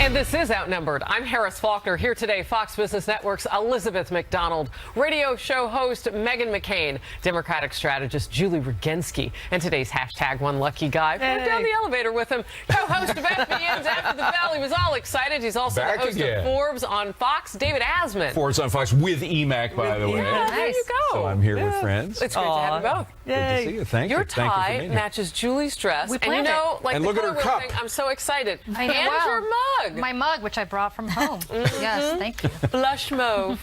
And this is Outnumbered. I'm Harris Faulkner. Here today, Fox Business Network's Elizabeth McDonald, radio show host Meghan McCain, Democratic strategist Julie Rogensky, and today's #OneLuckyGuy. Went down the elevator with him. Co-host of FBN's After the Bell. He was all excited. He's also the host of Forbes on Fox. David Asman. Forbes on Fox with EMAC, by the way. Yeah, there you go. So I'm here with friends. It's great to have you both. Good to see you. Thank you. Your Thank you for tie being here. matches Julie's dress. We And you know, like and the look at her color cup. thing, I'm so excited. I know. And your mug. My mug, which I brought from home. Yes, thank you. Blush mauve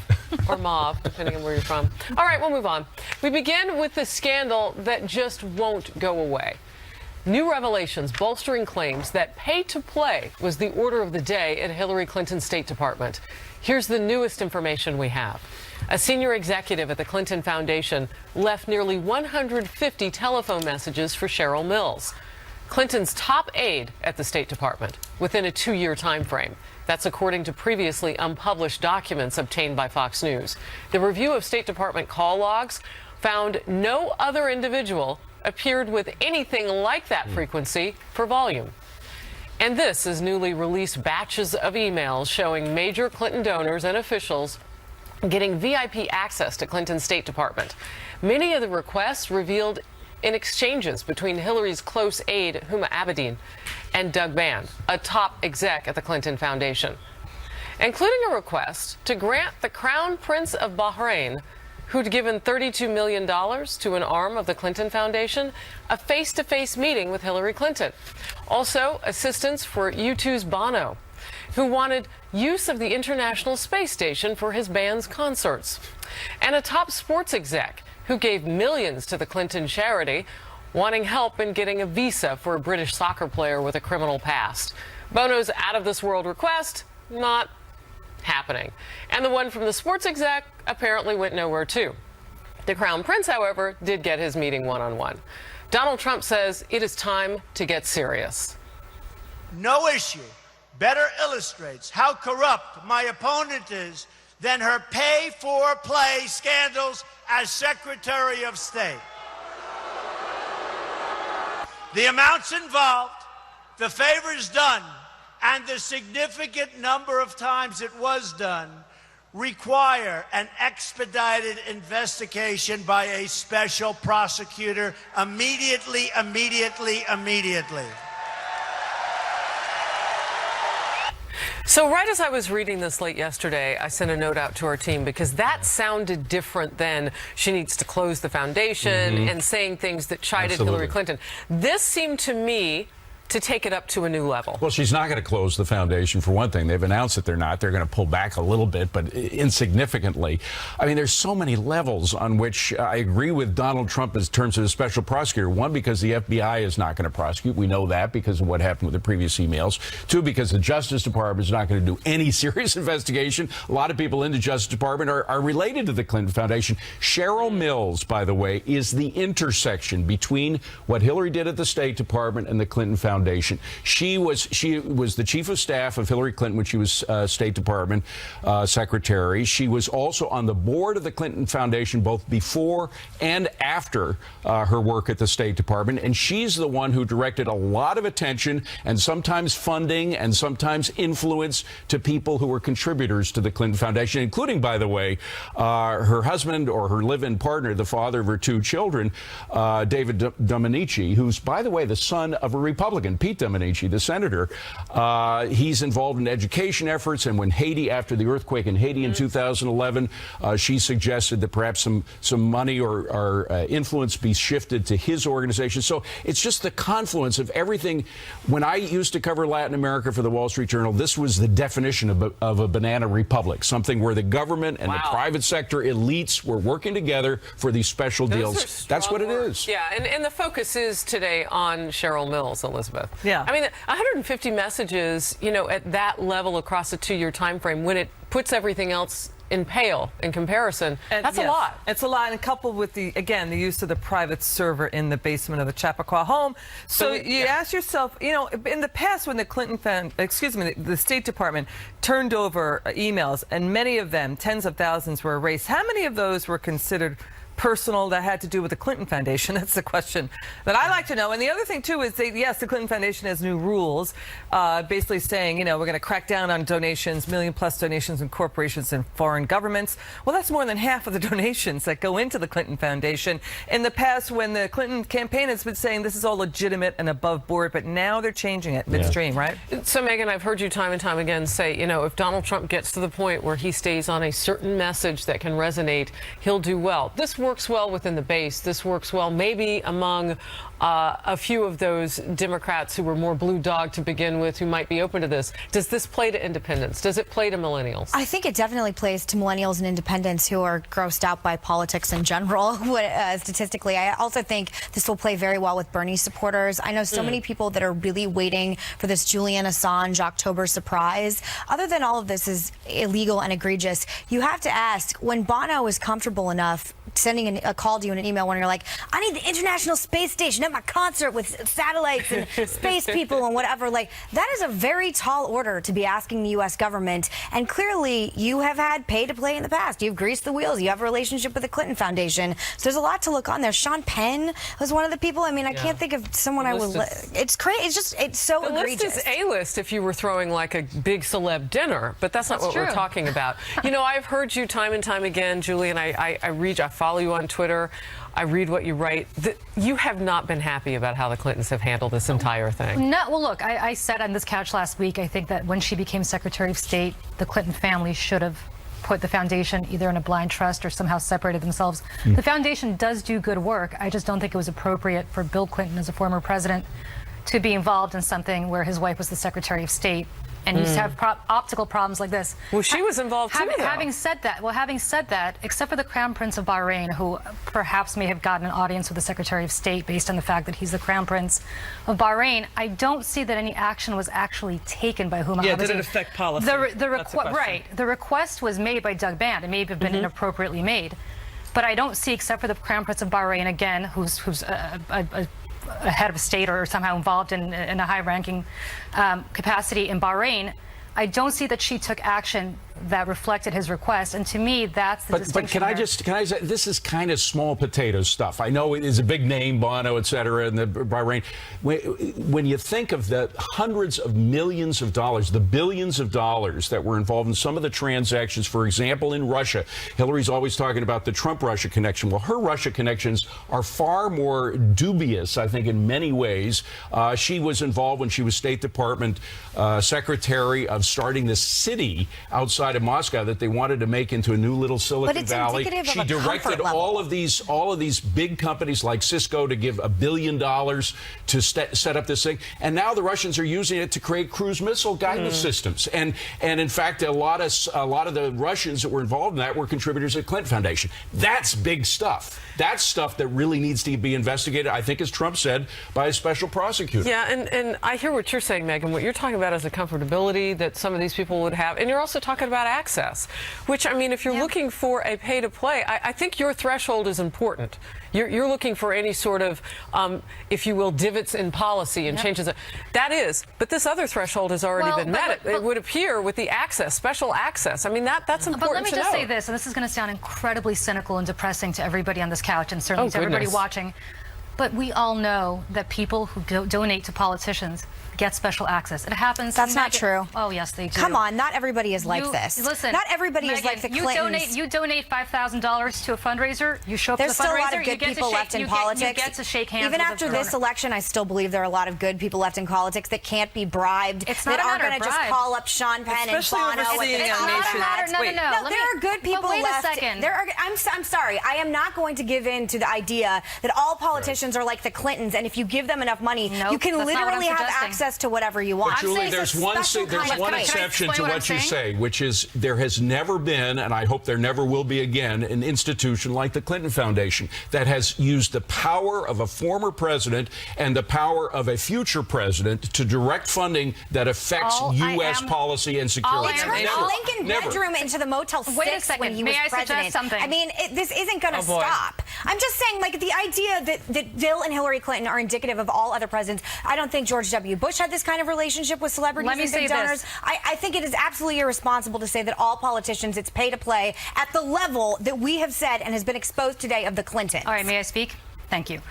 or mauve, depending on where you're from. All right, we'll move on. We begin with the scandal that just won't go away. New revelations bolstering claims that pay to play was the order of the day at Hillary Clinton's State Department. Here's the newest information we have. A senior executive at the Clinton Foundation left nearly 150 telephone messages for Cheryl Mills, Clinton's top aide at the State Department, within a 2-year time frame. That's according to previously unpublished documents obtained by Fox News. The review of State Department call logs found no other individual appeared with anything like that frequency for volume. And this is newly released batches of emails showing major Clinton donors and officials getting VIP access to Clinton's State Department. Many of the requests revealed in exchanges between Hillary's close aide, Huma Abedin, and Doug Band, a top exec at the Clinton Foundation, including a request to grant the Crown Prince of Bahrain, who'd given $32 million to an arm of the Clinton Foundation, a face-to-face meeting with Hillary Clinton. Also, assistance for U2's Bono, who wanted use of the International Space Station for his band's concerts, and a top sports exec who gave millions to the Clinton charity, wanting help in getting a visa for a British soccer player with a criminal past. Bono's out-of-this-world request, not happening. And the one from the sports exec apparently went nowhere, too. The Crown Prince, however, did get his meeting one-on-one. Donald Trump says it is time to get serious. No issue better illustrates how corrupt my opponent is than her pay-for-play scandals as Secretary of State. The amounts involved, the favors done, and the significant number of times it was done require an expedited investigation by a special prosecutor immediately. So right as I was reading this late yesterday, I sent a note out to our team because that sounded different than she needs to close the foundation and saying things that chided Hillary Clinton. This seemed to me to take it up to a new level. Well, she's not going to close the foundation, for one thing. They've announced that they're not. They're going to pull back a little bit, but insignificantly. I mean, there's so many levels on which I agree with Donald Trump in terms of the special prosecutor. One, because the FBI is not going to prosecute. We know that because of what happened with the previous emails. Two, because the Justice Department is not going to do any serious investigation. A lot of people in the Justice Department are related to the Clinton Foundation. Cheryl Mills, by the way, is the intersection between what Hillary did at the State Department and the Clinton Foundation. She was the chief of staff of Hillary Clinton when she was State Department secretary. She was also on the board of the Clinton Foundation both before and after her work at the State Department. And she's the one who directed a lot of attention and sometimes funding and sometimes influence to people who were contributors to the Clinton Foundation, including, by the way, her husband or her live-in partner, the father of her 2 children, David Domenici, who's, by the way, the son of a Republican, Pete Domenici, the senator. He's involved in education efforts, and when Haiti, after the earthquake in Haiti in 2011, she suggested that perhaps some money or influence be shifted to his organization. So it's just the confluence of everything. When I used to cover Latin America for the Wall Street Journal, this was the definition of a banana republic, something where the government and the private sector elites were working together for these special deals. That's what it is. Yeah, and the focus is today on Cheryl Mills, Elizabeth. Yeah. I mean, 150 messages, you know, at that level across a 2-year time frame, when it puts everything else in pale in comparison, that's a lot. It's a lot, and coupled with the use of the private server in the basement of the Chappaqua home. So you ask yourself, you know, in the past when the the State Department turned over emails, and many of them, tens of thousands, were erased, how many of those were considered personal that had to do with the Clinton Foundation? That's the question that I like to know. And the other thing, too, is yes, the Clinton Foundation has new rules, basically saying, we're going to crack down on donations, million-plus donations in corporations and foreign governments. Well, that's more than half of the donations that go into the Clinton Foundation. In the past, when the Clinton campaign has been saying this is all legitimate and above board, but now they're changing it midstream, right? So, Megan, I've heard you time and time again say, if Donald Trump gets to the point where he stays on a certain message that can resonate, he'll do well. This works well within the base. This works well maybe among a few of those Democrats who were more blue dog to begin with, who might be open to this. Does this play to independents? Does it play to millennials? I think it definitely plays to millennials and independents who are grossed out by politics in general, statistically. I also think this will play very well with Bernie supporters. I know so many people that are really waiting for this Julian Assange October surprise. Other than all of this is illegal and egregious, you have to ask, when Bono is comfortable enough sending a call to you in an email when you're like, I need the International Space Station at my concert with satellites and space people and whatever, like, that is a very tall order to be asking the U.S. government. And clearly, you have had pay to play in the past. You've greased the wheels. You have a relationship with the Clinton Foundation. So there's a lot to look on there. Sean Penn was one of the people. I mean, I can't think of someone I would. It's crazy. It's so egregious. The list is A-list if you were throwing like a big celeb dinner, but that's not what we're talking about. I've heard you time and time again, Julie, and I follow you on Twitter. I read what you write. You have not been happy about how the Clintons have handled this entire thing. No, well, look, I said on this couch last week, I think that when she became Secretary of State, the Clinton family should have put the foundation either in a blind trust or somehow separated themselves. The foundation does do good work. I just don't think it was appropriate for Bill Clinton, as a former president, to be involved in something where his wife was the Secretary of State and used to have optical problems like this. Well, she was involved too, though. Having said that, except for the Crown Prince of Bahrain, who perhaps may have gotten an audience with the Secretary of State based on the fact that he's the Crown Prince of Bahrain, I don't see that any action was actually taken by whom. Yeah, did it affect policy? The request was made by Doug Band. It may have been inappropriately made, but I don't see, except for the Crown Prince of Bahrain, again, who's a head of state or somehow involved in a high-ranking capacity in Bahrain, I don't see that she took action that reflected his request, and to me, that's the distinction. But can I say, this is kind of small potato stuff. I know it is a big name, Bono, et cetera, and the Bahrain. When you think of the hundreds of millions of dollars, the billions of dollars that were involved in some of the transactions, for example, in Russia, Hillary's always talking about the Trump-Russia connection. Well, her Russia connections are far more dubious, I think, in many ways. She was involved when she was State Department Secretary of starting this city outside of Moscow that they wanted to make into a new little Silicon Valley. She directed all of these big companies like Cisco to give $1 billion to set up this thing, and now the Russians are using it to create cruise missile guidance systems. And in fact, a lot of the Russians that were involved in that were contributors at the Clinton Foundation. That's big stuff. That's stuff that really needs to be investigated, I think, as Trump said, by a special prosecutor. Yeah, and I hear what you're saying, Megan. What you're talking about is the comfortability that some of these people would have, and you're also talking about access, which, I mean, if you're looking for a pay-to-play, I think your threshold is important. You're looking for any sort of, if you will, divots in policy and changes. That is, but this other threshold has already been met. It would appear with the access, special access. I mean, that's important to know. But let me just say this, and this is going to sound incredibly cynical and depressing to everybody on this couch, and certainly to everybody watching. But we all know that people who donate to politicians get special access. It happens. That's not true. Oh, yes, they do. Come on, not everybody is like this. Listen, not everybody is like the Clintons. You donate $5,000 to a fundraiser. You show up to the fundraiser. There's still a lot of good people left in politics. You get to shake hands. Even after this election, I still believe there are a lot of good people left in politics that can't be bribed. It's not that aren't going to just call up Sean Penn and Bono. No, there are good people left. Wait a second. I'm sorry. I am not going to give in to the idea that all politicians are like the Clintons, and if you give them enough money, you can literally have access to whatever you want. But Julie, there's one exception to what you say, which is there has never been, and I hope there never will be again, an institution like the Clinton Foundation that has used the power of a former president and the power of a future president to direct funding that affects U.S. policy and security. He turned the Lincoln bedroom into the Motel 6 when he was president. Something? I mean, this isn't going to stop. I'm just saying, like, the idea that Bill and Hillary Clinton are indicative of all other presidents. I don't think George W. Bush had this kind of relationship with celebrities Let me and big say donors. this. I think it is absolutely irresponsible to say that all politicians, it's pay to play at the level that we have said and has been exposed today of the Clintons. All right, may I speak? Thank you.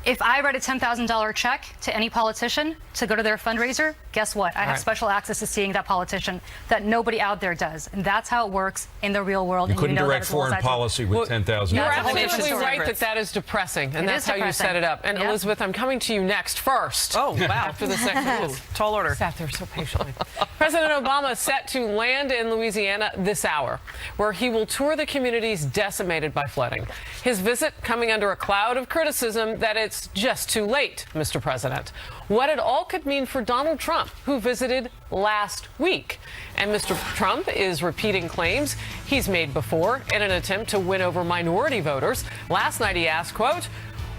If I write a $10,000 check to any politician to go to their fundraiser, guess what? I have special access to seeing that politician that nobody out there does. And that's how it works in the real world. You and couldn't know that direct as well as foreign I do. policy with $10,000. You're That's a whole absolutely different right story. that is depressing, and It that's is how you depressing. set it up. And Yep. Elizabeth, I'm coming to you next first. Oh, wow. After the second. Tall order. Sat there so patiently. President Obama is set to land in Louisiana this hour, where he will tour the communities decimated by flooding. His visit coming under a cloud of criticism that it's just too late, Mr. President. What it all could mean for Donald Trump, who visited last week. And Mr. Trump is repeating claims he's made before in an attempt to win over minority voters. Last night he asked, quote,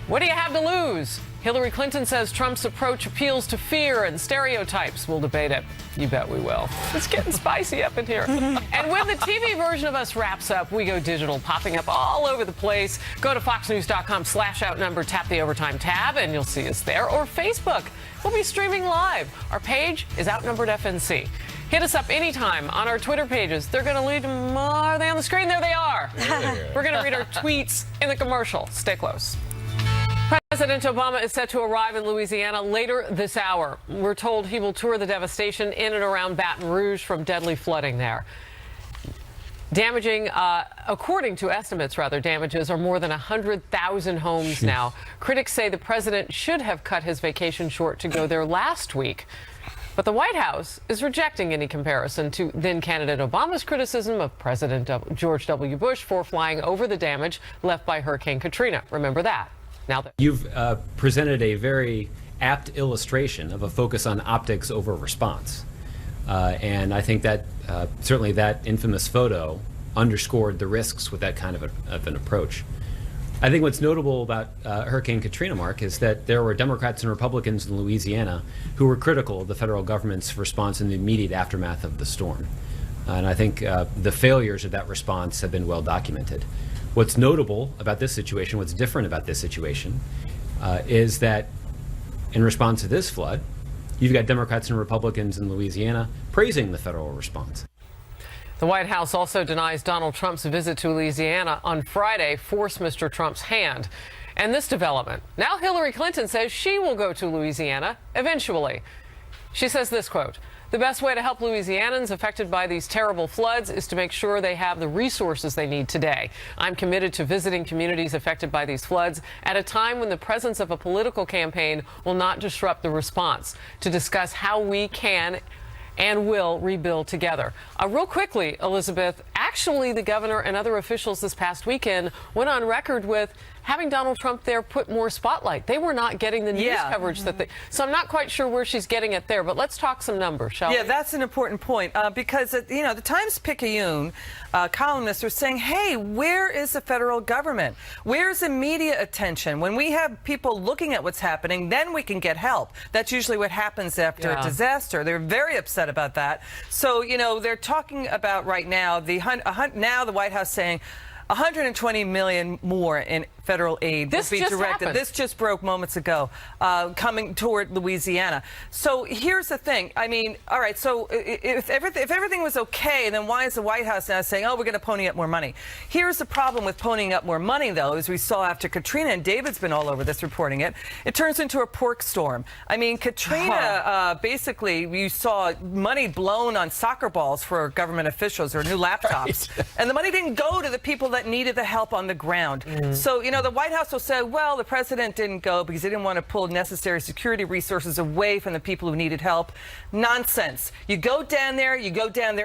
"What do you have to lose?" Hillary Clinton says Trump's approach appeals to fear and stereotypes. We'll debate it. You bet we will. It's getting spicy up in here. And when the TV version of us wraps up, we go digital, popping up all over the place. Go to foxnews.com/outnumbered, tap the overtime tab, and you'll see us there. Or Facebook. We'll be streaming live. Our page is Outnumbered FNC. Hit us up anytime on our Twitter pages. They're going to lead them. Are they on the screen? There they are. We're going to read our tweets in the commercial. Stay close. President Obama is set to arrive in Louisiana later this hour. We're told he will tour the devastation in and around Baton Rouge from deadly flooding there. According to estimates, damages are more than 100,000 homes now. Critics say the president should have cut his vacation short to go there last week. But the White House is rejecting any comparison to then-candidate Obama's criticism of President George W. Bush for flying over the damage left by Hurricane Katrina. Remember that. Now that You've presented a very apt illustration of a focus on optics over response. And I think that certainly that infamous photo underscored the risks with that kind of an approach. I think what's notable about Hurricane Katrina, Mark, is that there were Democrats and Republicans in Louisiana who were critical of the federal government's response in the immediate aftermath of the storm. And I think the failures of that response have been well documented. What's notable about this situation, what's different about this situation, is that in response to this flood, you've got Democrats and Republicans in Louisiana praising the federal response. The White House also denies Donald Trump's visit to Louisiana on Friday forced Mr. Trump's hand. And this development, now Hillary Clinton says she will go to Louisiana eventually. She says this, quote, "The best way to help Louisianans affected by these terrible floods is to make sure they have the resources they need today. I'm committed to visiting communities affected by these floods at a time when the presence of a political campaign will not disrupt the response, to discuss how we can and will rebuild together." Real quickly, Elizabeth, actually the governor and other officials this past weekend went on record with having Donald Trump there put more spotlight. They were not getting the news coverage that they... So I'm not quite sure where she's getting it there, but let's talk some numbers, shall we? Yeah, that's an important point because, the Times-Picayune columnists are saying, hey, where is the federal government? Where's the media attention? When we have people looking at what's happening, then we can get help. That's usually what happens after a disaster. They're very upset about that. So, they're talking about right now, now the White House saying, 120 million more in federal aid will be directed. Happened. This just broke moments ago, coming toward Louisiana. So here's the thing. I mean, all right, so if everything was okay, then why is the White House now saying, oh, we're going to pony up more money? Here's the problem with ponying up more money, though, as we saw after Katrina, and David's been all over this reporting it, it turns into a pork storm. I mean, Katrina, basically, you saw money blown on soccer balls for government officials or new laptops. Right. And the money didn't go to the people that needed the help on the ground. So, the White House will say, well, the president didn't go because he didn't want to pull necessary security resources away from the people who needed help. Nonsense. You go down there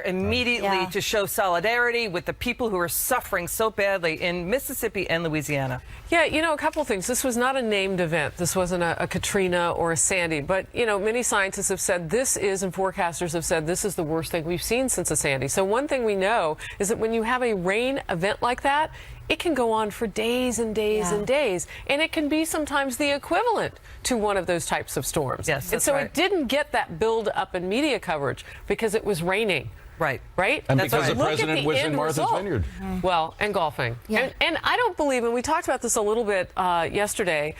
immediately to show solidarity with the people who are suffering so badly in Mississippi and Louisiana. Yeah, a couple things. This was not a named event. This wasn't a Katrina or a Sandy. But, many scientists have said and forecasters have said this is the worst thing we've seen since a Sandy. So one thing we know is that when you have a rain event like that, it can go on for days and days and days, and it can be sometimes the equivalent to one of those types of storms. Yes, and so right. It didn't get that build-up in media coverage because it was raining. Right. And That's because right. the president was in Martha's result. Vineyard. Well, and golfing. And I don't believe, and we talked about this a little bit yesterday,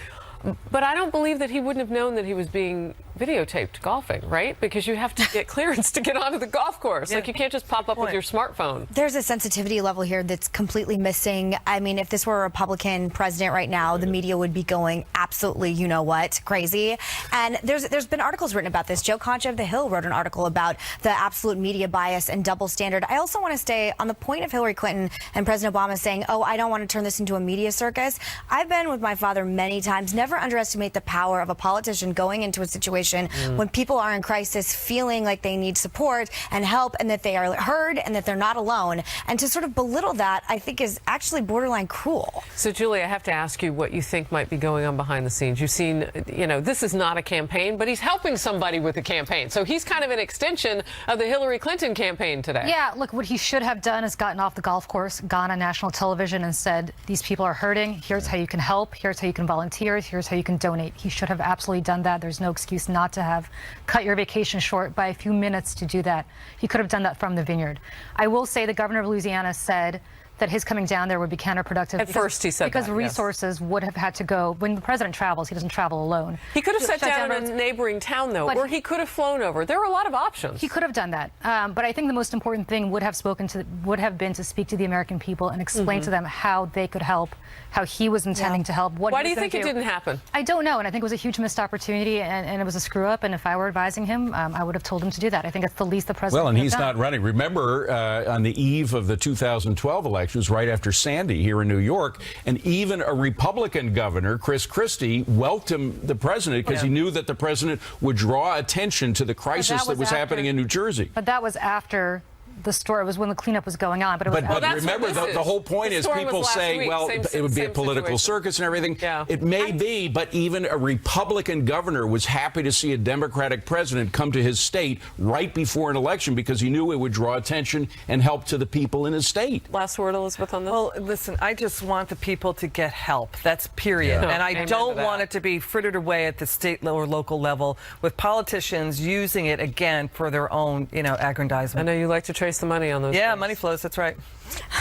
But I don't believe that he wouldn't have known that he was being videotaped golfing, right? Because you have to get clearance to get onto the golf course. Like, you can't just pop up with your smartphone. There's a sensitivity level here that's completely missing. I mean, if this were a Republican president right now, the media would be going absolutely, you know what, crazy. And there's been articles written about this. Joe Concha of The Hill wrote an article about the absolute media bias and double standard. I also want to stay on the point of Hillary Clinton and President Obama saying, oh, I don't want to turn this into a media circus. I've been with my father many times. Never underestimate the power of a politician going into a situation when people are in crisis, feeling like they need support and help, and that they are heard and that they're not alone. And to sort of belittle that, I think, is actually borderline cruel. So, Julie, I have to ask you what you think might be going on behind the scenes. You've seen, you know, this is not a campaign, but he's helping somebody with a campaign. So he's kind of an extension of the Hillary Clinton campaign today. Yeah, look, what he should have done is gotten off the golf course, gone on national television and said, these people are hurting. Here's how you can help. Here's how you can volunteer. Here's how you can donate. He should have absolutely done that. There's no excuse not to have cut your vacation short by a few minutes to do that. He could have done that from the vineyard. I will say the governor of Louisiana said that his coming down there would be counterproductive. At first he said because that, resources would have had to go. When the president travels, he doesn't travel alone. He could have Shut sat down in roads. a neighboring town, though, But or he could have flown over. There were a lot of options. He could have done that, but I think the most important thing would have been to speak to the American people and explain to them how they could help, how he was intending to help. What Why he do you was think gonna it didn't happen? I don't know, and I think it was a huge missed opportunity, and it was a screw up. And if I were advising him, I would have told him to do that. I think it's the least the president. Well, and could he's have not done. running. Remember, on the eve of the 2012 elections, right after Sandy here in New York, and even a Republican governor, Chris Christie, welcomed the president because he knew that the president would draw attention to the crisis that was happening in New Jersey. But that was after the story. It was when the cleanup was going on. But it was But that's remember, what this the is. whole point The is story was people last say, week. well, Same- it would be a same political situation. circus and everything. Yeah. It may be, but even a Republican governor was happy to see a Democratic president come to his state right before an election because he knew it would draw attention and help to the people in his state. Last word, Elizabeth, on this? Well, listen, I just want the people to get help. That's period. Yeah. And I Amen don't to that. want it to be frittered away at the state or local level with politicians using it again for their own, I aggrandizement. know you like to trace the money on those Yeah, things. money flows. That's right.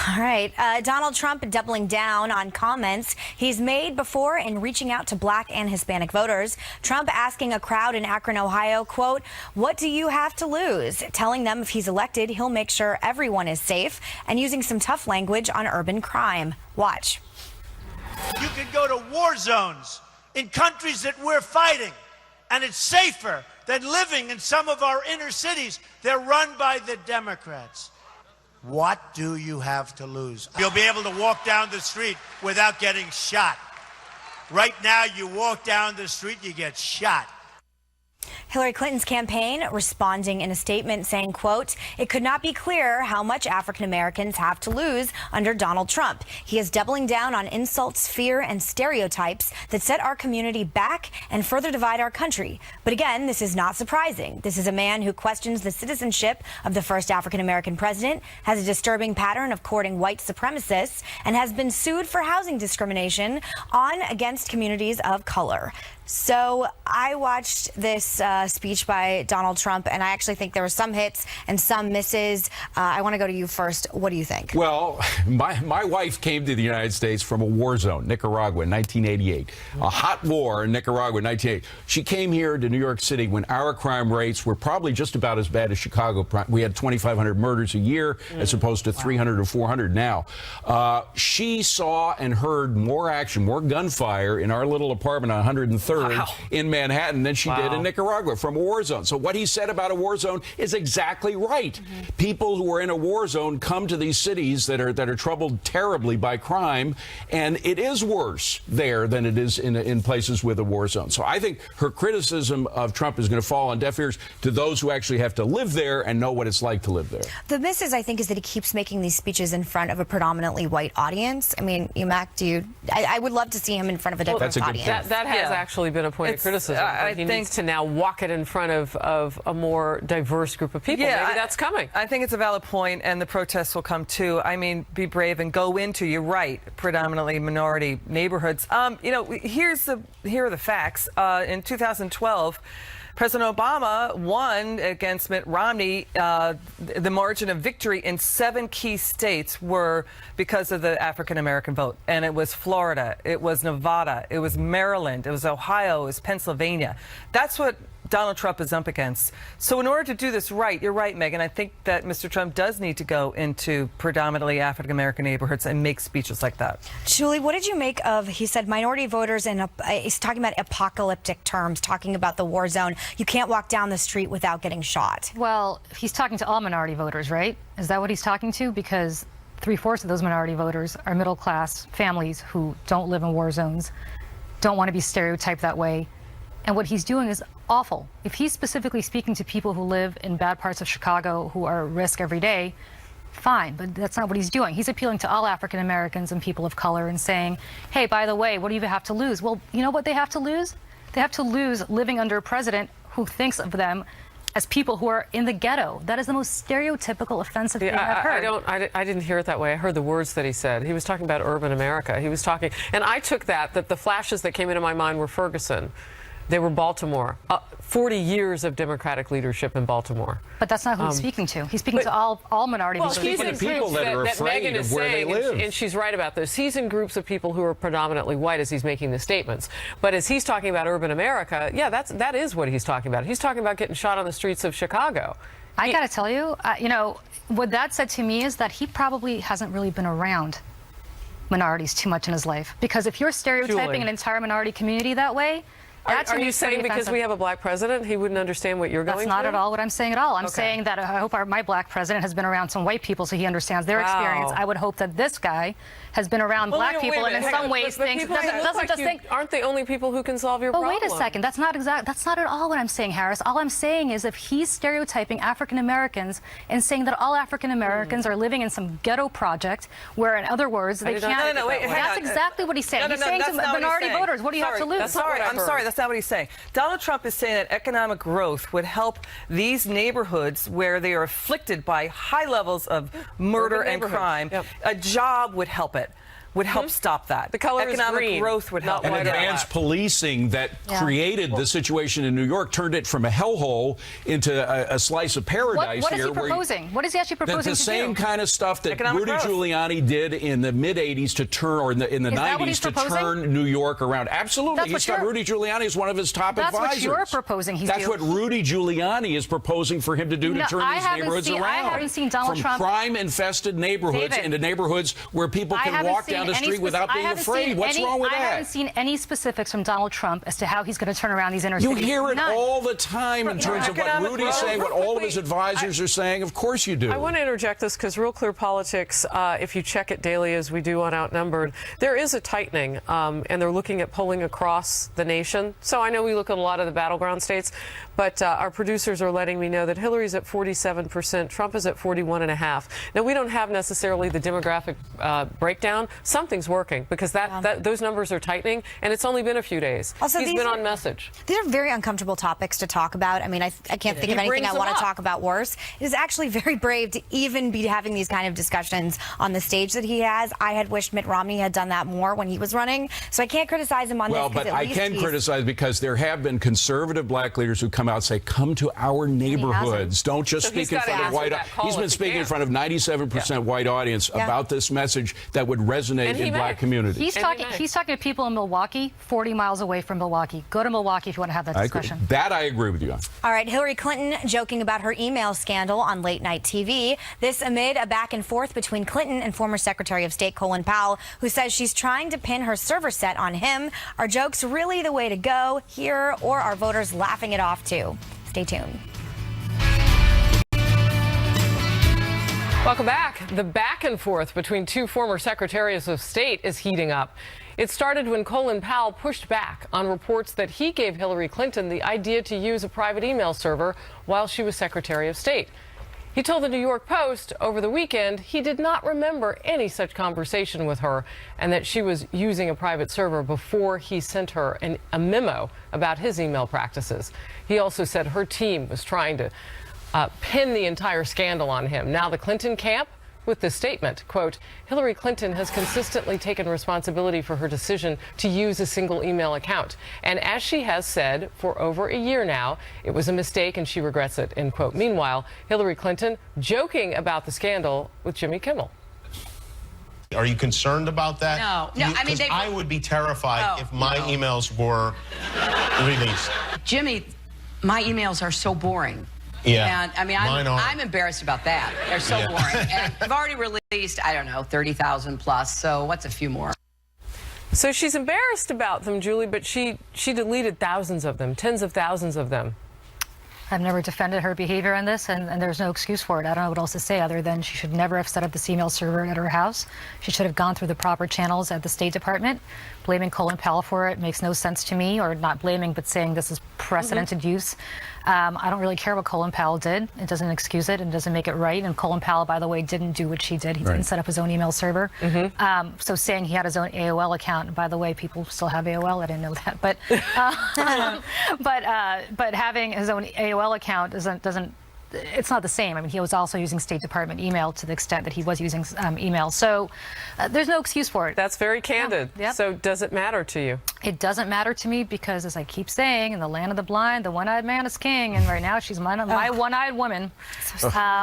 All right. Donald Trump doubling down on comments he's made before in reaching out to Black and Hispanic voters. Trump asking a crowd in Akron, Ohio, quote, what do you have to lose? Telling them if he's elected, he'll make sure everyone is safe, and using some tough language on urban crime. Watch. You could go to war zones in countries that we're fighting, and it's safer than living in some of our inner cities. They're run by the Democrats. What do you have to lose? You'll be able to walk down the street without getting shot. Right now, you walk down the street, you get shot. Hillary Clinton's campaign responding in a statement saying, quote, it could not be clearer how much African Americans have to lose under Donald Trump. He is doubling down on insults, fear, and stereotypes that set our community back and further divide our country. But again, this is not surprising. This is a man who questions the citizenship of the first African American president, has a disturbing pattern of courting white supremacists, and has been sued for housing discrimination on against communities of color. So I watched this speech by Donald Trump, and I actually think there were some hits and some misses. I want to go to you first. What do you think? Well, my wife came to the United States from a war zone, Nicaragua, in 1988. A hot war in Nicaragua in 1988. She came here to New York City when our crime rates were probably just about as bad as Chicago. We had 2,500 murders a year as opposed to 300 or 400 now. She saw and heard more action, more gunfire in our little apartment on 103rd in Manhattan than she did in Nicaragua from a war zone. So what he said about a war zone is exactly right. People who are in a war zone come to these cities that are troubled terribly by crime, and it is worse there than it is in places with a war zone. So I think her criticism of Trump is going to fall on deaf ears to those who actually have to live there and know what it's like to live there. The misses, I think, is that he keeps making these speeches in front of a predominantly white audience. I mean, Mac, I would love to see him in front of a diverse That's a good audience. point. That has actually been a point of It's- criticism. I But he think- needs to now walk it in front of a more diverse group of people. Yeah, Maybe that's coming. I think it's a valid point, and the protests will come too. I mean, be brave and go into, you're right, predominantly minority neighborhoods. Here are the facts. In 2012, President Obama won against Mitt Romney. The margin of victory in 7 key states were because of the African-American vote. And it was Florida, it was Nevada, it was Maryland, it was Ohio, it was Pennsylvania. That's what Donald Trump is up against. So in order to do this right, you're right, Megan, I think that Mr. Trump does need to go into predominantly African-American neighborhoods and make speeches like that. Julie, what did you make of, he said, minority voters, and he's talking about apocalyptic terms, talking about the war zone. You can't walk down the street without getting shot. Well, he's talking to all minority voters, right? Is that what he's talking to? Because 3/4 of those minority voters are middle-class families who don't live in war zones, don't want to be stereotyped that way. And what he's doing is awful. If he's specifically speaking to people who live in bad parts of Chicago who are at risk every day, fine, but that's not what he's doing. He's appealing to all African Americans and people of color and saying, hey, by the way, what do you have to lose? Well, you know what they have to lose? They have to lose living under a president who thinks of them as people who are in the ghetto. That is the most stereotypical, offensive thing I've heard. I didn't hear it that way. I heard the words that he said. He was talking about urban America. He was talking, and I took that the flashes that came into my mind were Ferguson. They were Baltimore. 40 years of Democratic leadership in Baltimore. But that's not who he's speaking to. He's speaking to all minority well, voters. he's in people groups that are that afraid Megan of is where they saying, live. and she's right about this. He's in groups of people who are predominantly white as he's making the statements. But as he's talking about urban America, yeah, that is what he's talking about. He's talking about getting shot on the streets of Chicago. I got to tell you, you know, what that said to me is that he probably hasn't really been around minorities too much in his life. Because if you're stereotyping Julie. an entire minority community that way, Are you saying because we have a black president, he wouldn't understand what you're going through? That's not at all what I'm saying at all. I'm Okay. saying that I hope my black president has been around some white people so he understands their experience. I would hope that this guy has been around black wait a people and minute, in some ways But thinks people that look doesn't like just you think. aren't the only people who can solve your But problem. wait a second, that's not at all what I'm saying, Harris. All I'm saying is if he's stereotyping African Americans and saying that all African Americans are living in some ghetto project, where in other words they did not can't. think it that way. That's exactly what he's saying. No, He's saying that's to not what he's minority saying. voters, what do you have to lose? That's not what I've I'm heard. sorry, that's not what he's saying. Donald Trump is saying that economic growth would help these neighborhoods where they are afflicted by high levels of murder Urban and neighborhoods. crime. Yep. A job would help it. Would help stop that. The color is economic green, growth would help. not And white or advanced black. policing that created the situation in New York, turned it from a hellhole into a slice of paradise What is here. he proposing? What is he actually proposing The to same do? kind of stuff that Economic Rudy growth. Giuliani did in the mid-'80s to turn, or in the Is that what 90s he's to proposing? turn New York around. Absolutely. That's He's what got you're- Rudy Giuliani as one of his top That's advisors. what you're proposing he's That's doing. what Rudy Giuliani is proposing for him to do to No, turn I these haven't neighborhoods seen- I around. haven't seen Donald from Trump- crime-infested neighborhoods David, into neighborhoods where people I can haven't walk seen down the any street without I being haven't afraid. seen What's any- wrong with I that? haven't seen any specifics from Donald Trump as to how he's going to turn around these inner You cities. hear it None. all the time in terms of what economic Rudy's growth. saying, what all of his advisors are saying. Of course you do. I want to interject this because Real Clear Politics, if you check it daily as we do on Outnumbered, there is a tightening, and they're looking at polling across the nation. So I know we look at a lot of the battleground states, but our producers are letting me know that Hillary's at 47%, Trump is at 41.5%. Now, we don't have necessarily the demographic breakdown. Something's working because those numbers are tightening, and it's only been a few days. Also, He's these been are- on message. These are very uncomfortable topics to talk about. I mean, I can't think of He anything brings I them want up. to talk about worse. It is actually very brave to even be having these kind of discussions on the stage that he has. I had wished Mitt Romney had done that more when he was running, so I can't criticize him on Well, this. 'Cause but at I least can he's- criticize because there have been conservative black leaders who come out and say, come to our neighborhoods. Don't just So he's speak in gotta front of answer white. that call He's been if he speaking in can. front of 97% white audience Yeah. about this message that would resonate And he in may. black communities. He's And he talking. may. He's talking to people in Milwaukee, 40 miles away from Milwaukee. Go to Milwaukee if you want to have that I agree. discussion. That I agree with you on. All right, Hillary Clinton joking about her email scandal on late night TV. This amid a back and forth between Clinton and former Secretary of State Colin Powell, who says she's trying to pin her server set on him. Are jokes really the way to go here, or are voters laughing it off too? Stay tuned. Welcome back. The back and forth between two former secretaries of state is heating up. It started when Colin Powell pushed back on reports that he gave Hillary Clinton the idea to use a private email server while she was Secretary of State. He told the New York Post over the weekend he did not remember any such conversation with her and that she was using a private server before he sent her a memo about his email practices. He also said her team was trying to pin the entire scandal on him. Now the Clinton camp with this statement. Quote, Hillary Clinton has consistently taken responsibility for her decision to use a single email account. And as she has said for over a year now, it was a mistake and she regrets it, end quote. Meanwhile, Hillary Clinton joking about the scandal with Jimmy Kimmel. Are you concerned about that? No. I mean, I would be terrified if my emails were released. Jimmy, my emails are so boring. Yeah. And I mean, I'm embarrassed about that. They're so boring. And I've already released, I don't know, 30,000 plus. So what's a few more? So she's embarrassed about them, Julie, but she deleted thousands of them, tens of thousands of them. I've never defended her behavior on this, and there's no excuse for it. I don't know what else to say other than she should never have set up this email server at her house. She should have gone through the proper channels at the State Department. Blaming Colin Powell for it makes no sense to me, or not blaming, but saying this is precedented use. I don't really care what Colin Powell did. It doesn't excuse it and doesn't make it right. And Colin Powell, by the way, didn't do what she did. He didn't set up his own email server. So saying he had his own AOL account, by the way, people still have AOL. I didn't know that. But having his own AOL account doesn't it's not the same. I mean, he was also using State Department email to the extent that he was using email. So there's no excuse for it. That's very candid. Yep. So does it matter to you? It doesn't matter to me because, as I keep saying, in the land of the blind, the one-eyed man is king. And right now she's my one-eyed woman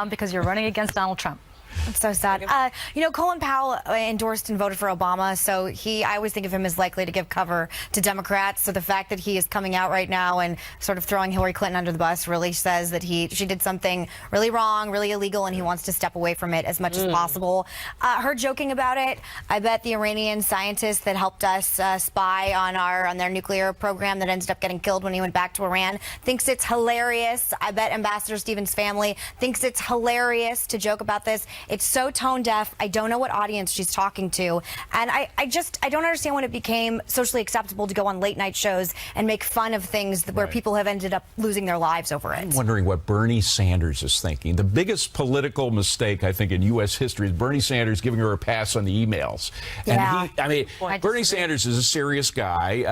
because you're running against Donald Trump. It's so sad. You know, Colin Powell endorsed and voted for Obama, so I always think of him as likely to give cover to Democrats. So the fact that he is coming out right now and sort of throwing Hillary Clinton under the bus really says that she did something really wrong, really illegal, and he wants to step away from it as much as possible. Her joking about it, I bet the Iranian scientist that helped us spy on their nuclear program that ended up getting killed when he went back to Iran thinks it's hilarious. I bet Ambassador Stevens' family thinks it's hilarious to joke about this. It's so tone deaf. I don't know what audience she's talking to. And I don't understand when it became socially acceptable to go on late night shows and make fun of things where people have ended up losing their lives over it. I'm wondering what Bernie Sanders is thinking. The biggest political mistake, I think, in U.S. history is Bernie Sanders giving her a pass on the emails. Yeah. And Bernie Sanders is a serious guy.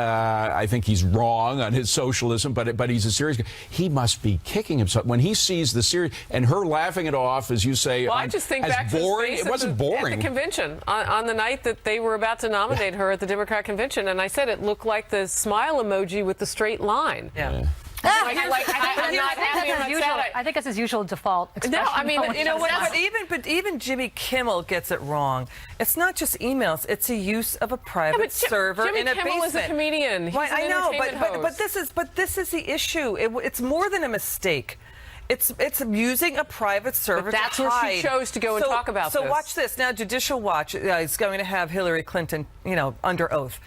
I think he's wrong on his socialism, but he's a serious guy. He must be kicking himself when he sees the serious and her laughing it off, as you say. Well, I just think back to boring. It wasn't boring. At the convention on the night that they were about to nominate her at the Democrat convention, and I said it looked like the smile emoji with the straight line. Yeah. I think it's his usual default expression. No, I mean, You know what? But even Jimmy Kimmel gets it wrong. It's not just emails; it's a use of a private server Jimmy in a Kimmel basement. is a comedian. He's Right, an I know, entertainment host. but this is the issue. It's more than a mistake. It's using a private server. But that's to where hide. she chose to go and talk about so this. So watch this now. Judicial Watch is going to have Hillary Clinton, under oath,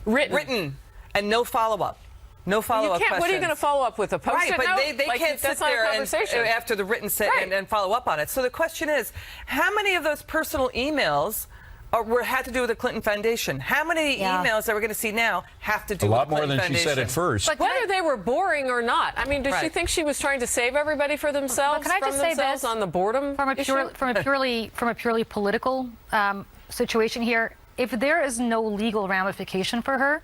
written, and no follow-up. No follow-up questions. What are you going to follow up with? A post-it note? note? They can't sit there after the written set and follow up on it. So the question is, how many of those personal emails had to do with the Clinton Foundation? How many emails that we're going to see now have to do with the Clinton Foundation? A lot more than she said at first. But whether they were boring or not, I mean, does she think she was trying to save everybody from themselves on the boredom from a purely political situation here? If there is no legal ramification for her,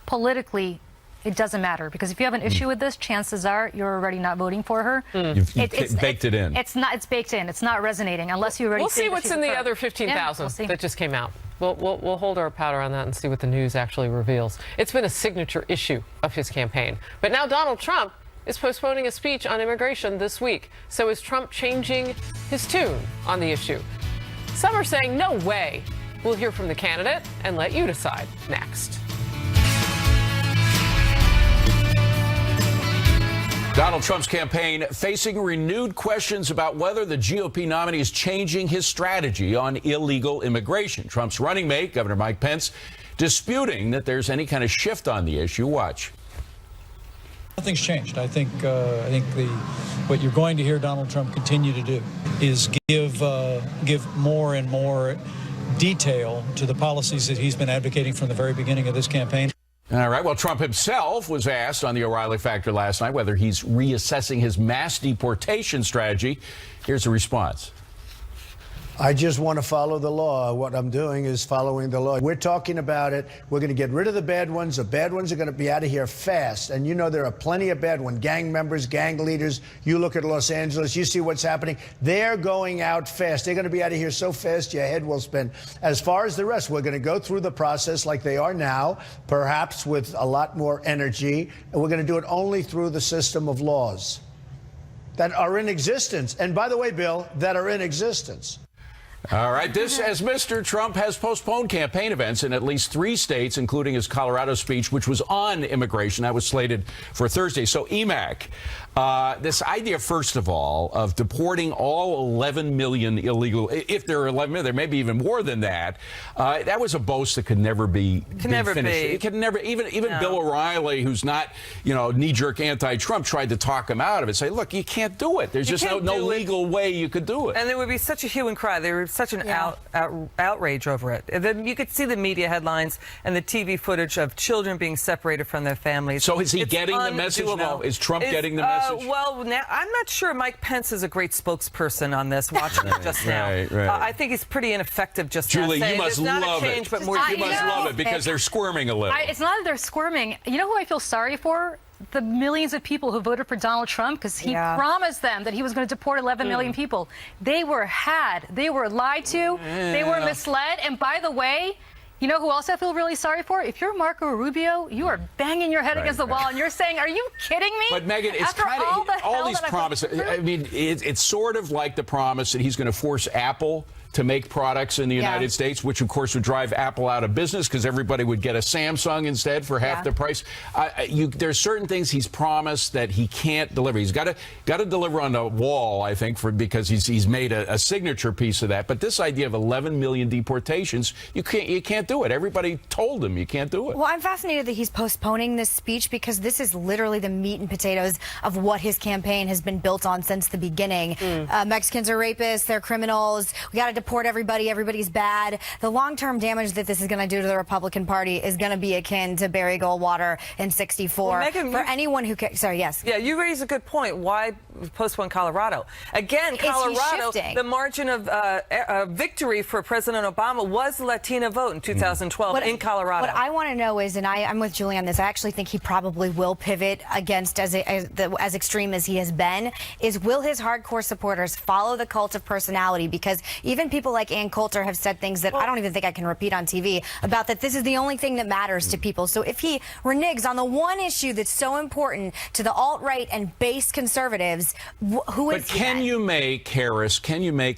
politically, it doesn't matter, because if you have an issue with this, chances are you're already not voting for her. You've baked it in. It's baked in. It's not resonating unless you already. We'll see what's in the other 15,000 that just came out. We'll hold our powder on that and see what the news actually reveals. It's been a signature issue of his campaign. But now Donald Trump is postponing a speech on immigration this week. So is Trump changing his tune on the issue? Some are saying no way. We'll hear from the candidate and let you decide next. Donald Trump's campaign facing renewed questions about whether the GOP nominee is changing his strategy on illegal immigration. Trump's running mate, Governor Mike Pence, disputing that there's any kind of shift on the issue. Watch. Nothing's changed. I think what you're going to hear Donald Trump continue to do is give more and more detail to the policies that he's been advocating from the very beginning of this campaign. All right. Well, Trump himself was asked on the O'Reilly Factor last night whether he's reassessing his mass deportation strategy. Here's the response. I just want to follow the law. What I'm doing is following the law. We're talking about it. We're going to get rid of the bad ones. The bad ones are going to be out of here fast. And you know there are plenty of bad ones. Gang members, gang leaders. You look at Los Angeles, you see what's happening. They're going out fast. They're going to be out of here so fast your head will spin. As far as the rest, we're going to go through the process like they are now, perhaps with a lot more energy. And we're going to do it only through the system of laws that are in existence. And by the way, Bill, that are in existence. All right, this as Mr. Trump has postponed campaign events in at least 3 states, including his Colorado speech, which was on immigration. That was slated for Thursday. So, EMAC, this idea, first of all, of deporting all 11 million illegal, if there are 11 million, there may be even more than that. That was a boast that could never be finished. It could never, even no. Bill O'Reilly, who's not, knee-jerk anti-Trump, tried to talk him out of it. Say, look, you can't do it. There's just no legal way you could do it. And there would be such a hue and cry. There was such an outrage over it. You could see the media headlines and the TV footage of children being separated from their families. So is he getting the message now? Is Trump getting the message? Well, now, I'm not sure Mike Pence is a great spokesperson on this, watching it just now. Right. I think he's pretty ineffective just now. Julie, you must love it. Change, but more you must love it because they're squirming a little. It's not that they're squirming. You know who I feel sorry for? The millions of people who voted for Donald Trump because he promised them that he was going to deport 11 million people. They were lied to, they were misled, and by the way, you know who else I feel really sorry for? If you're Marco Rubio, you are banging your head against the wall and you're saying, are you kidding me? But Megyn, it's kind of all these promises. I mean, it's sort of like the promise that he's going to force Apple to make products in the United States, which of course would drive Apple out of business because everybody would get a Samsung instead for half the price. There's certain things he's promised that he can't deliver. He's got to deliver on the wall, I think, because he's made a signature piece of that. But this idea of 11 million deportations, you can't do it. Everybody told him you can't do it. Well, I'm fascinated that he's postponing this speech because this is literally the meat and potatoes of what his campaign has been built on since the beginning. Mexicans are rapists, they're criminals. We got to deport everybody. Everybody's bad. The long-term damage that this is going to do to the Republican Party is going to be akin to Barry Goldwater in '64. Well, Megyn, for anyone who sorry, yes. Yeah, you raise a good point. Why postpone Colorado? Again, Colorado, the margin of victory for President Obama was the Latina vote in 2012 in Colorado. What I want to know is, and I'm with Julie on this, I actually think he probably will pivot against as extreme as he has been, is will his hardcore supporters follow the cult of personality? Because even people like Ann Coulter have said things that I don't even think I can repeat on TV about that this is the only thing that matters to people. So if he reneges on the one issue that's so important to the alt-right and base conservatives, who is he? But can you make, Harris,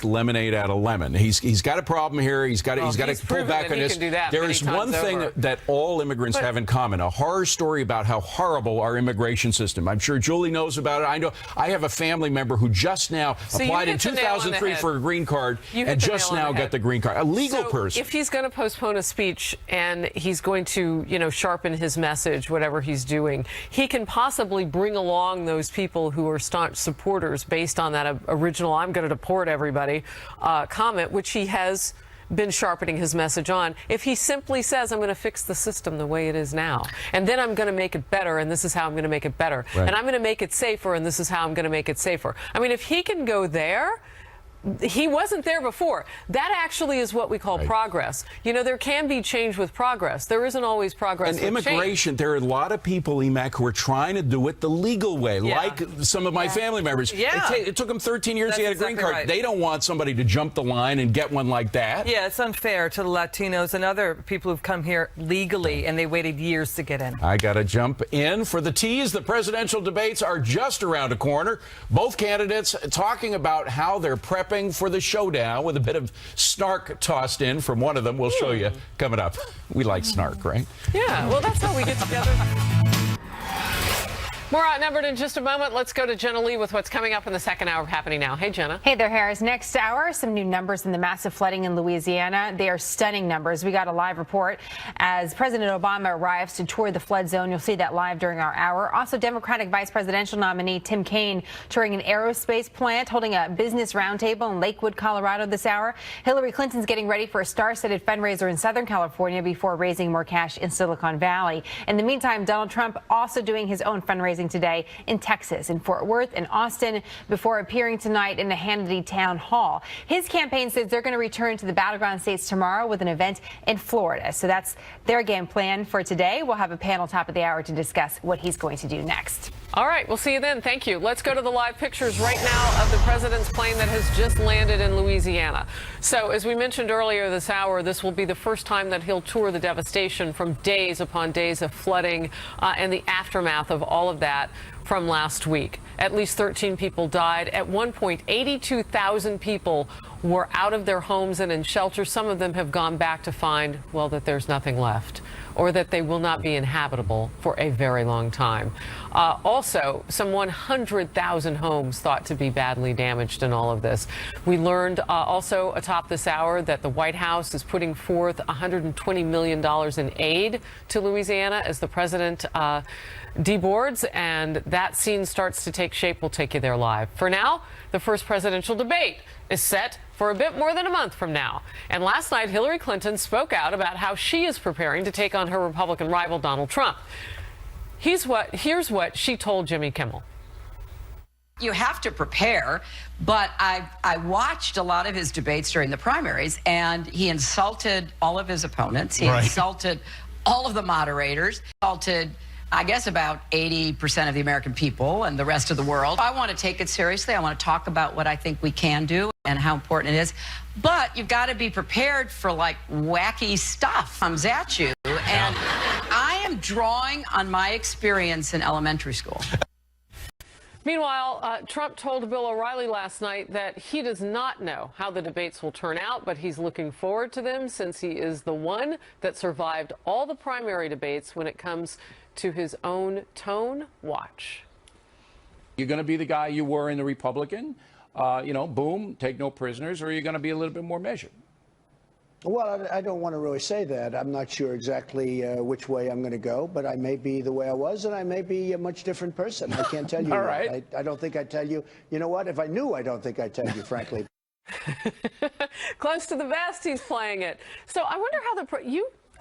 lemonade out of lemon? He's got a problem here. He's got to pull back on this. There is one thing that all immigrants have in common, a horror story about how horrible our immigration system. I'm sure Julie knows about it. I know I have a family member who just now applied in 2003 for a green card and just now got the green card. A legal person. If he's going to postpone a speech and he's going to, sharpen his message, whatever he's doing, he can possibly bring along those people who are staunch supporters based on that original "I'm going to deport everybody" comment, which he has been sharpening his message on. If he simply says, I'm going to fix the system the way it is now, and then I'm going to make it better, and this is how I'm going to make it better, and I'm going to make it safer, and this is how I'm going to make it safer. I mean, if he can go there, he wasn't there before. That actually is what we call progress. There can be change with progress. There isn't always progress with immigration, change. there are a lot of people, EMAC, who are trying to do it the legal way, like some of my family members. It took them 13 years to get a green card. Right. They don't want somebody to jump the line and get one like that. Yeah, it's unfair to the Latinos and other people who've come here legally, and they waited years to get in. I got to jump in for the tease. The presidential debates are just around a corner. Both candidates talking about how they're prepping for the showdown with a bit of snark tossed in from one of them. We'll show you coming up. We like snark, right? Yeah, well, that's how we get together. More Outnumbered in just a moment. Let's go to Jenna Lee with what's coming up in the second hour of Happening Now. Hey, Jenna. Hey there, Harris. Next hour, some new numbers in the massive flooding in Louisiana. They are stunning numbers. We got a live report as President Obama arrives to tour the flood zone. You'll see that live during our hour. Also, Democratic vice presidential nominee Tim Kaine touring an aerospace plant, holding a business roundtable in Lakewood, Colorado this hour. Hillary Clinton's getting ready for a star-studded fundraiser in Southern California before raising more cash in Silicon Valley. In the meantime, Donald Trump also doing his own fundraising fundraising today in Texas, in Fort Worth, and Austin, before appearing tonight in the Hannity Town Hall. His campaign says they're going to return to the battleground states tomorrow with an event in Florida. So that's their game plan for today. We'll have a panel top of the hour to discuss what he's going to do next. All right, we'll see you then. Thank you. Let's go to the live pictures right now of the president's plane that has just landed in Louisiana. So as we mentioned earlier this hour, this will be the first time that he'll tour the devastation from days upon days of flooding and the aftermath of all of that from last week. At least 13 people died. At one point, 82,000 people were out of their homes and in shelter. Some of them have gone back to find, well, that there's nothing left, or that they will not be inhabitable for a very long time. Also, some 100,000 homes thought to be badly damaged in all of this. We learned also atop this hour that the White House is putting forth $120 million in aid to Louisiana as the president deboards, and that scene starts to take shape. We'll take you there live. For now, the first presidential debate is set for a bit more than a month from now. And last night, Hillary Clinton spoke out about how she is preparing to take on her Republican rival, Donald Trump. Here's what she told Jimmy Kimmel. You have to prepare, but I watched a lot of his debates during the primaries, and he insulted all of his opponents. He insulted all of the moderators, insulted, I guess, about 80% of the American people and the rest of the world. I want to take it seriously. I want to talk about what I think we can do and how important it is. But you've got to be prepared for, like, wacky stuff comes at you. And I am drawing on my experience in elementary school. Meanwhile, Trump told Bill O'Reilly last night that he does not know how the debates will turn out, but he's looking forward to them since he is the one that survived all the primary debates when it comes to his own tone. Watch. You're going to be the guy you were in the Republican, boom, take no prisoners, or are you going to be a little bit more measured? Well, I don't want to really say that. I'm not sure exactly which way I'm going to go, but I may be the way I was, and I may be a much different person. I can't tell you. All right. I don't think I'd tell you. You know what? If I knew, I don't think I'd tell you, frankly. Close to the vest, he's playing it. So I wonder how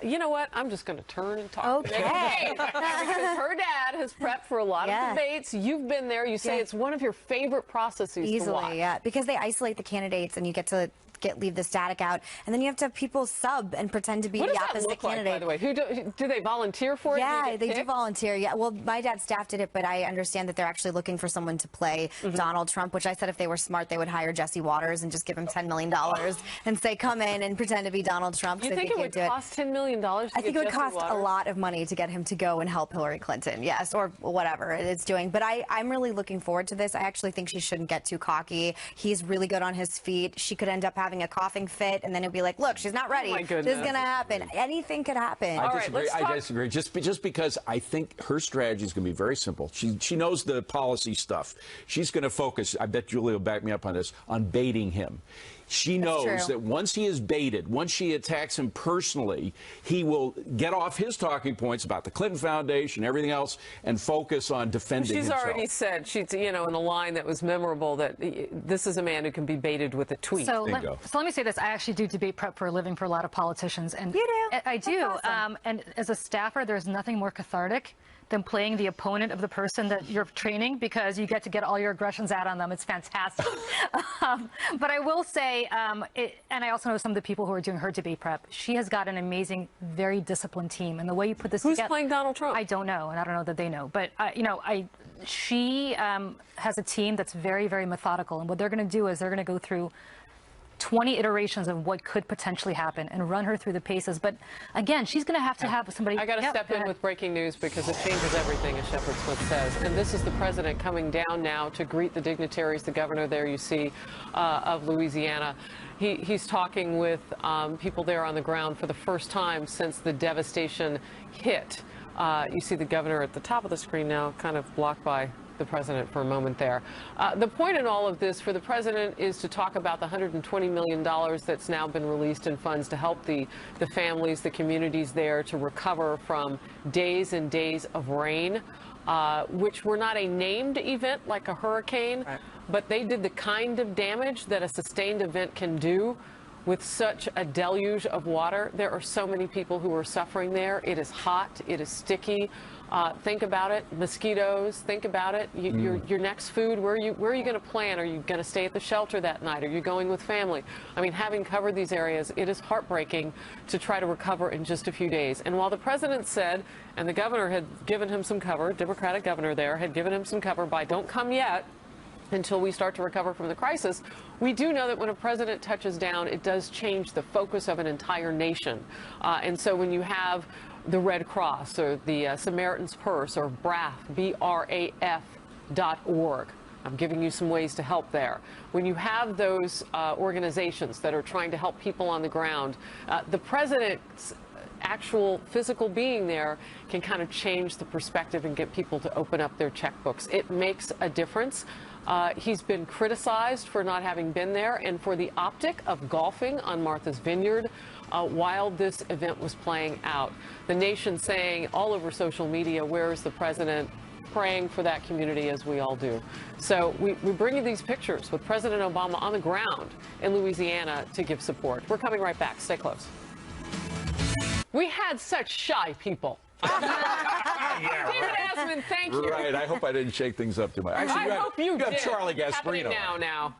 you know what? I'm just going to turn and talk. Okay. Because her dad has prepped for a lot of debates. You've been there. You say it's one of your favorite processes to watch. Easily, yeah. Because they isolate the candidates and you get to leave the static out, and then you have to have people sub and pretend to be the opposite candidate. By the way, who do they volunteer for it? Yeah, they do volunteer. Yeah, well, my dad's staff did it, but I understand that they're actually looking for someone to play Donald Trump, which I said if they were smart, they would hire Jesse Waters and just give him $10 million and say, come in and pretend to be Donald Trump. You think it would cost $10 million to I think it would cost a lot of money to get him to go and help Hillary Clinton, yes, or whatever it's doing. But I'm really looking forward to this. I actually think she shouldn't get too cocky. He's really good on his feet. She could end up having a coughing fit, and then it'd be like, look, she's not ready. This is going to happen. Anything could happen. I disagree. Just because I think her strategy is going to be very simple. She knows the policy stuff. She's going to focus, I bet Julie will back me up on this, on baiting him. She knows that once he is baited, once she attacks him personally, he will get off his talking points about the Clinton Foundation, everything else, and focus on defending himself. She's already said, in a line that was memorable, that this is a man who can be baited with a tweet. So let me say this. I actually do debate prep for a living for a lot of politicians. And you do? I do. Awesome. And as a staffer, there's nothing more cathartic than playing the opponent of the person that you're training, because you get all your aggressions out on them. It's fantastic. But I will say, and I also know some of the people who are doing her debate prep, she has got an amazing, very disciplined team. And the way you put this together. Who's playing Donald Trump? I don't know, and I don't know that they know. But, she has a team that's very, very methodical. And what they're going to do is they're going to go through 20 iterations of what could potentially happen and run her through the paces. But again, she's going to have somebody. I got to step in with breaking news because it changes everything, as Shepard Smith says. And this is the president coming down now to greet the dignitaries. The governor there, you see, of Louisiana. He's talking with people there on the ground for the first time since the devastation hit. You see the governor at the top of the screen now, kind of blocked by the president for a moment there. The point in all of this for the president is to talk about the $120 million that's now been released in funds to help the families, the communities there to recover from days and days of rain, which were not a named event like a hurricane, but they did the kind of damage that a sustained event can do with such a deluge of water. There are so many people who are suffering there. It is hot. It is sticky. Think about it. Mosquitoes. Think about it. Your next food. Where are you going to plan? Are you going to stay at the shelter that night? Are you going with family? I mean, having covered these areas, it is heartbreaking to try to recover in just a few days. And while the president said, and the governor had given him some cover, Democratic governor there had given him some cover by don't come yet until we start to recover from the crisis, we do know that when a president touches down, it does change the focus of an entire nation. And so when you have the Red Cross or the Samaritan's Purse or BRAF, BRAF.org, I'm giving you some ways to help there. When you have those organizations that are trying to help people on the ground, the president's actual physical being there can kind of change the perspective and get people to open up their checkbooks. It makes a difference. He's been criticized for not having been there and for the optic of golfing on Martha's Vineyard while this event was playing out. The nation saying all over social media, where is the president? Praying for that community as we all do. So we bring you these pictures with President Obama on the ground in Louisiana to give support. We're coming right back. Stay close. We had such shy people. David Asman, thank you. Right. I hope I didn't shake things up too much. Actually, I hope you have did. Charlie It's happening Gasparino. now.